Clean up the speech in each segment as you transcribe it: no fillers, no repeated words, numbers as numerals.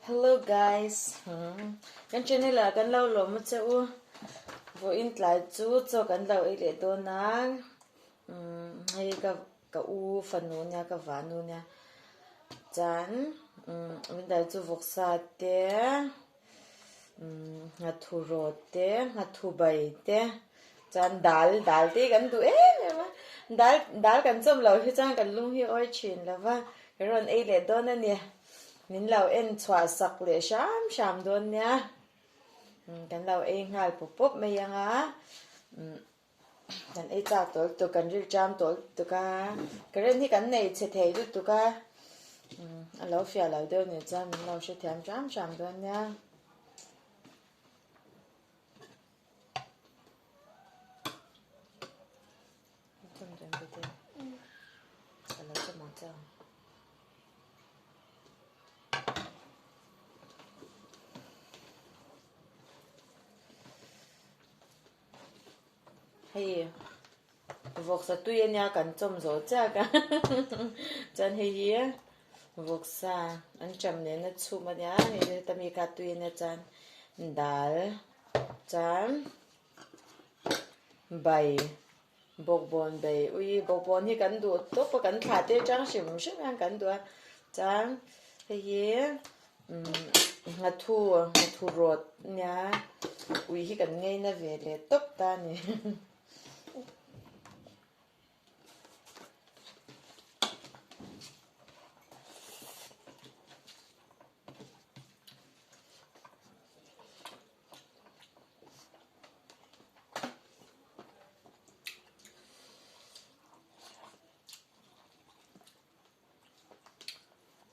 Hello guys. Kan channel là kan lâu lo một chỗ vô in lại chú cho kan lâu ấy để đồ nang. Hay ka u phần nu nha ka ván nu nha. Chan mình đại chú vok sa te. Nga thu ro te, nga thu bay te. Chan dal te kan tu dal kan chom lo hi chang kan lung hi oi chin la va. Cái ron ấy để đồ nè. Mình lâu en chua sắc lệ sham đôn nha. Kan lâu en hal pop me yang á. Kan ấy cha tol tu kan ril jam tol tu ka. Cái ren hi kan nei che thei tu ka. Lâu fia lâu đeo nè cha mình lâu sẽ thèm sham đôn nha. Chăm chăm cái thế. Lâu cho mong cha. Hay vok sa tuyen ya kan chom zo cha ka. Chan hi hi vok sa an cham ne na chu ma ya ni ta mi ka tuyen na chan dal chan bay bok bon bay ui bok bon hi kan du to pa kan tha te chang sim an kan du chan hi nga thu rot nya ui hi kan ngei na ve le top ta ni.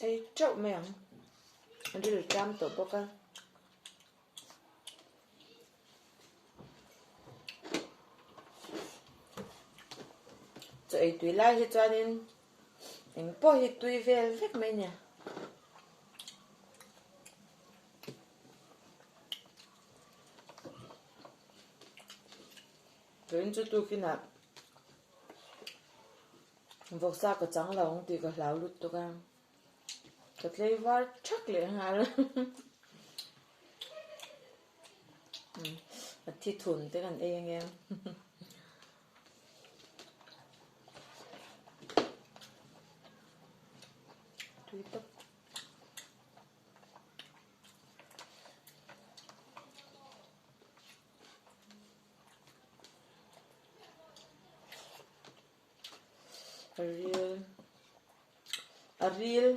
Ê trộn mày anh đi được trăm tổ bốc á. Rồi tùy lại hết cho nên mình bỏ hết tùy về vết mày nhỉ. Rồi anh chú tùy khi nào vọc xa có trắng là ông tùy có lão lụt tùy cả. Thật lấy vào chắc lệ hà luôn. Thì thun tới gần anh em. Tùy tóc. Ariel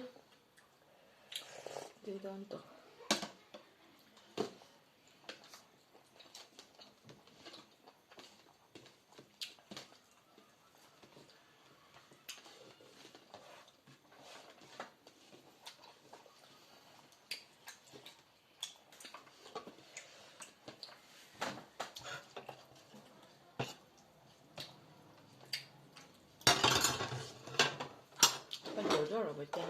di tanto con đồ đó rồi bà cha.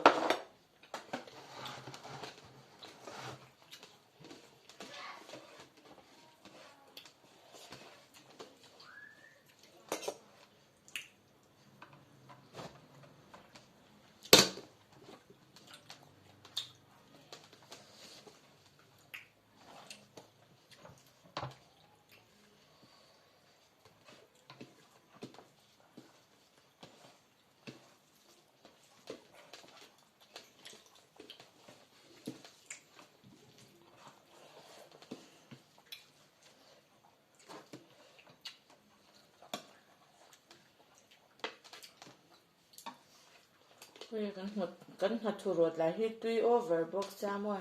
Ui kan hạt thu ruột lại hi tùy over box cha mua.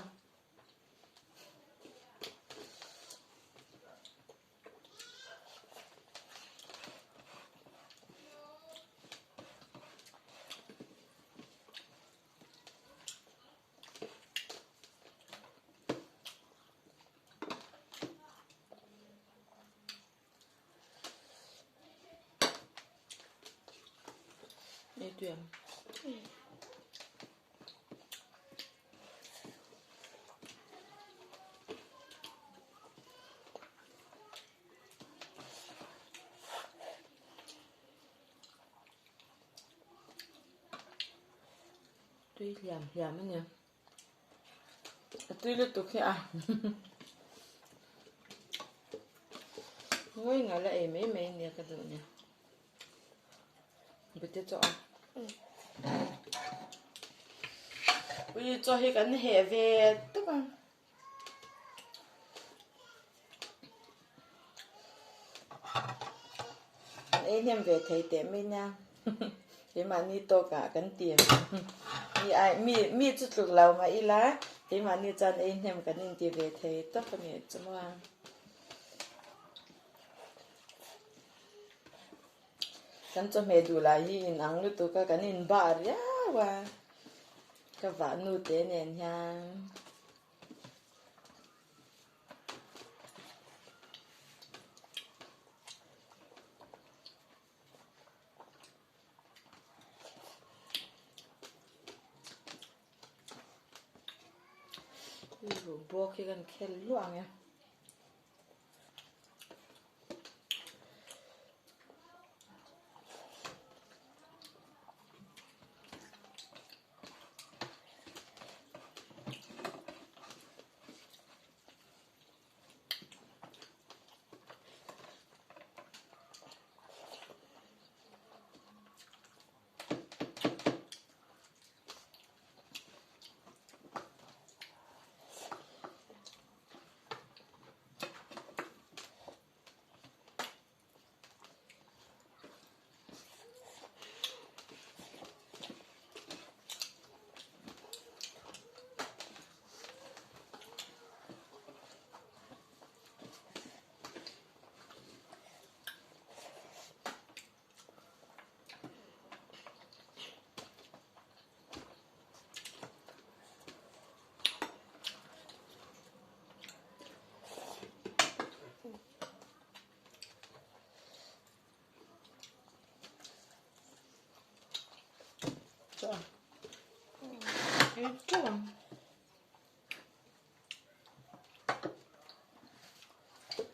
Đây tuyển. Tuy làm anh nhỉ. Tuy lúc tục khi à ngồi ngồi lại mấy mấy nè cái đồ nè bây giờ cho bây giờ cho hết cái hệ về tức là anh em về thấy tiền mấy nha thế mà ni to cả cái tiền mi ai mi chút được lâu mà ít lá thế mà ni chân anh em cái nên tiền về thấy tất cả những cái mà kan cho mẹ đủ lại hi in ang lu tu ka kan in bar ya wa ka va nu te nen nha lu bo ki kan khel luang ya cho cho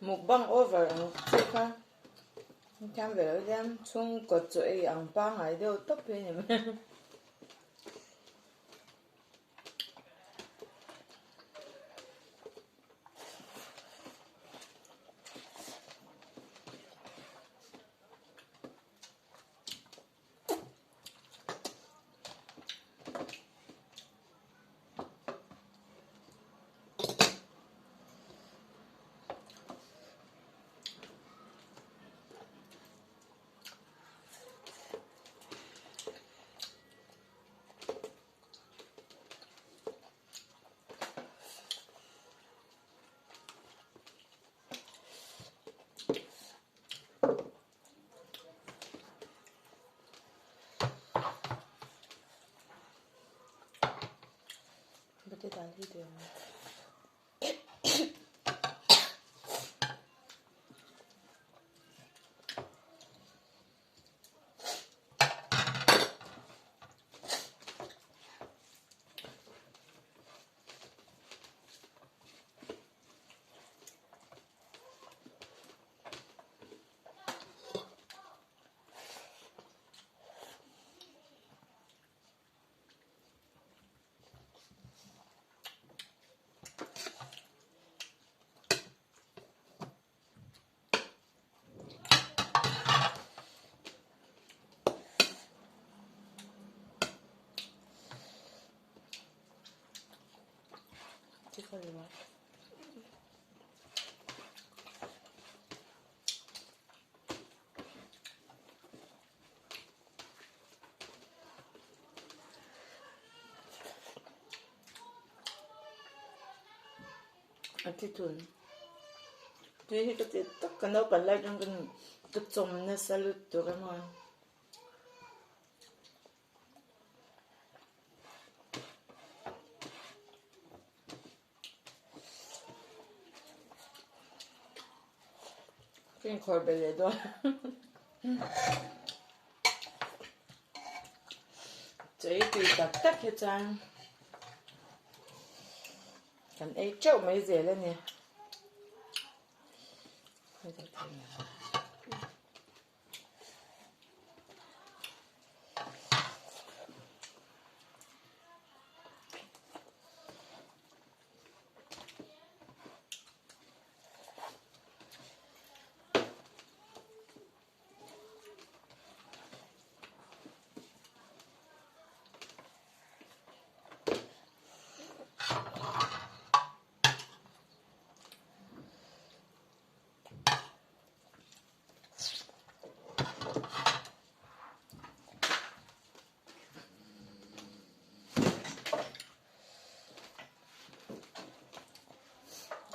mukbang over ang ka kan về dem chung có chuỗi ang pa ngai đều top pe ni bete dal hi de chứ không gì mà attitude tuy cái tất cả nó còn lại trong cái chồng nó salut tôi cái mà cái khỏi bể lệ đó chỉ tùy tập tất hết trang cần ấy chỗ mấy dễ lên nè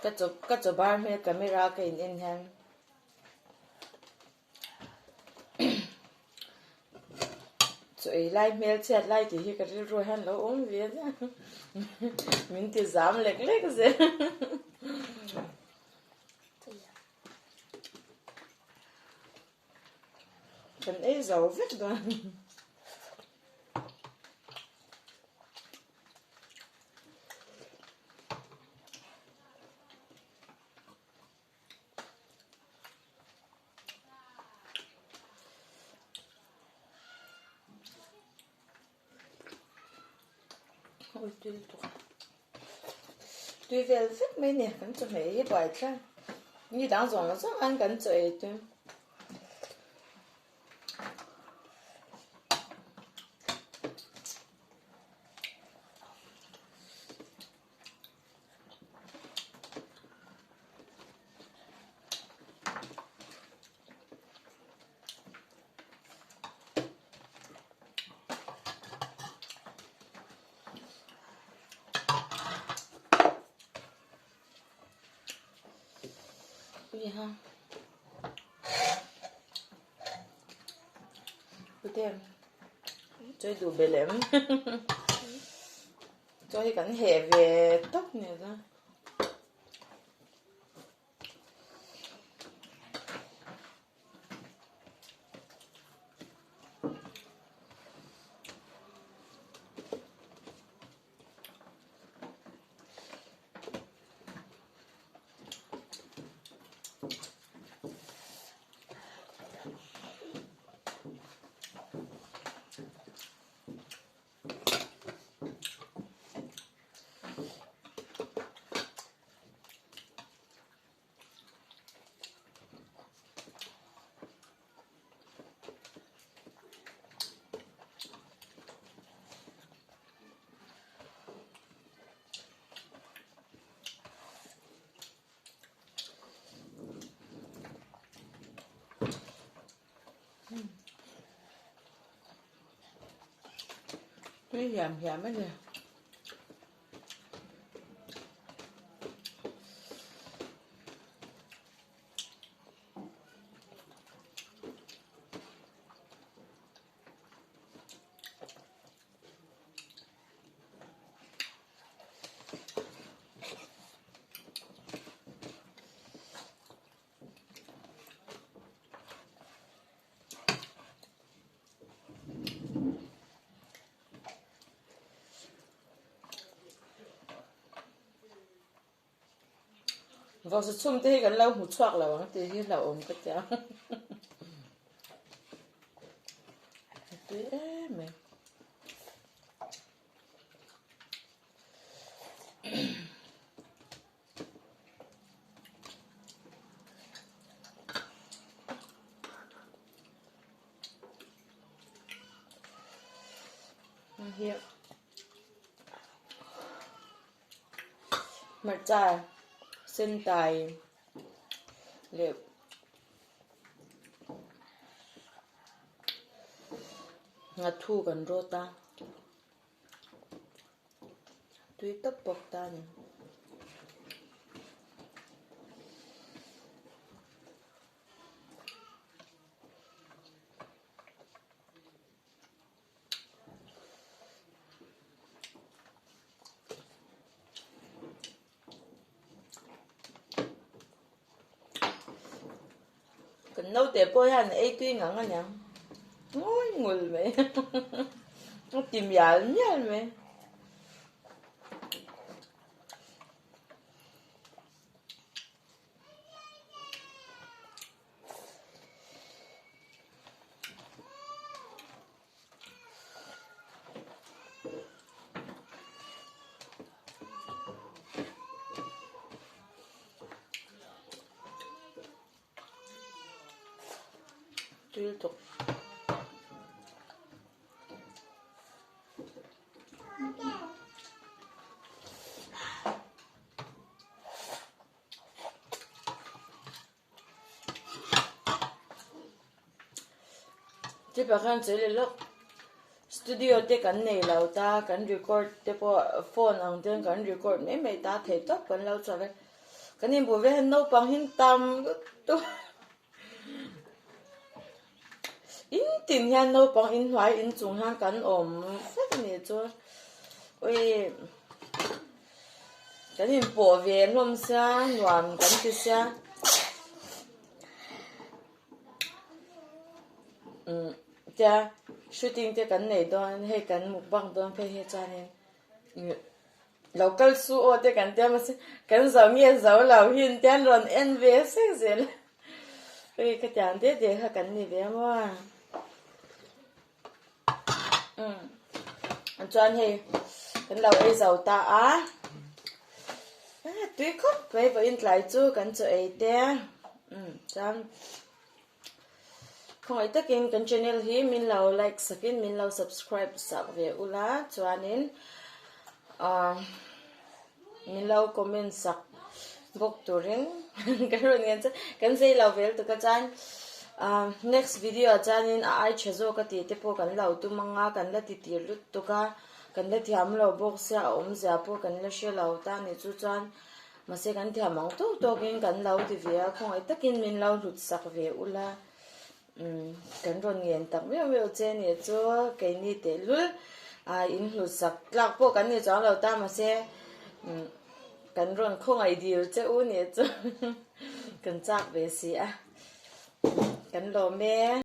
cái chỗ bar hay camera cái in hàng rồi lại mail chat lại thì cái rồi han lo ôm về mình thì dám lệch lệch gì phần ấy giàu vết rồi ôi tuy về rất mấy nè cũng cho mấy bài cha như đang dùng nó rất ăn gần chơi chứ gì ha bữa đêm chơi đủ bể lắm cho thì cảnh hè về tóc này ra cái giảm ấy nè vào sự chung thì gần lâu một xoạc là bằng thì là ôm cái cháu tuyệt mẹ hiệu mặt trà sinh tài liệu ngặt thu gần rô ta tuy tấp bọc ta nhỉ cần nấu để bôi hành ấy tuy ngắn anh nhỉ ôi ngồi mẹ nó tìm giả lắm nha mẹ tuy tục chỉ bảo khăn chơi lên lúc studio te kan nei lo ta kan record te po phone ang ten kan record mấy mấy ta thấy tốt kan lo cho lên cái này bùi về nấu bằng hin tâm tu in tìm nhà nấu bằng in hoài in chung hàng cắn ổm rất nhiều cho ôi cái này bỏ về luôn xa loạn cắn cái xa cha shooting cái cắn này đó hay cắn mục bằng đó phải hay cha nên lâu câu su ô cái cắn tiêm mà cắn giàu nghe giàu lâu hin tiêm rồi en về sẽ gì là cái chán thế thì hay cắn này về mà cho nên cắn lâu ấy giàu ta á tuy khóc vậy và in lại chú cắn cho ấy thế chán không ai tất nhiên kênh channel hi mình lâu like sakin mình lâu subscribe sak về ula cho nên mình lâu comment sak bốc turin cái rồi nghe chứ cái gì lâu về tụi cái chan next video cho nên ai chơi zo cái tiệt po cái lâu tụi manga cái là tiệt lút tụi cái là thiam lâu bốc xe giờ po cái là xe lâu ta này chú chan mà sẽ cái thiam mong tu cái lâu thì về không ai tất nhiên mình lâu lút sak về ula cái rồi nghiền tặng mấy trên này cho cái này để luôn in lụt sặc lạc bộ cái này cho lâu ta mà sẽ cái rồi không ai điều cho u này cho cần chắc về gì cái đồ mẹ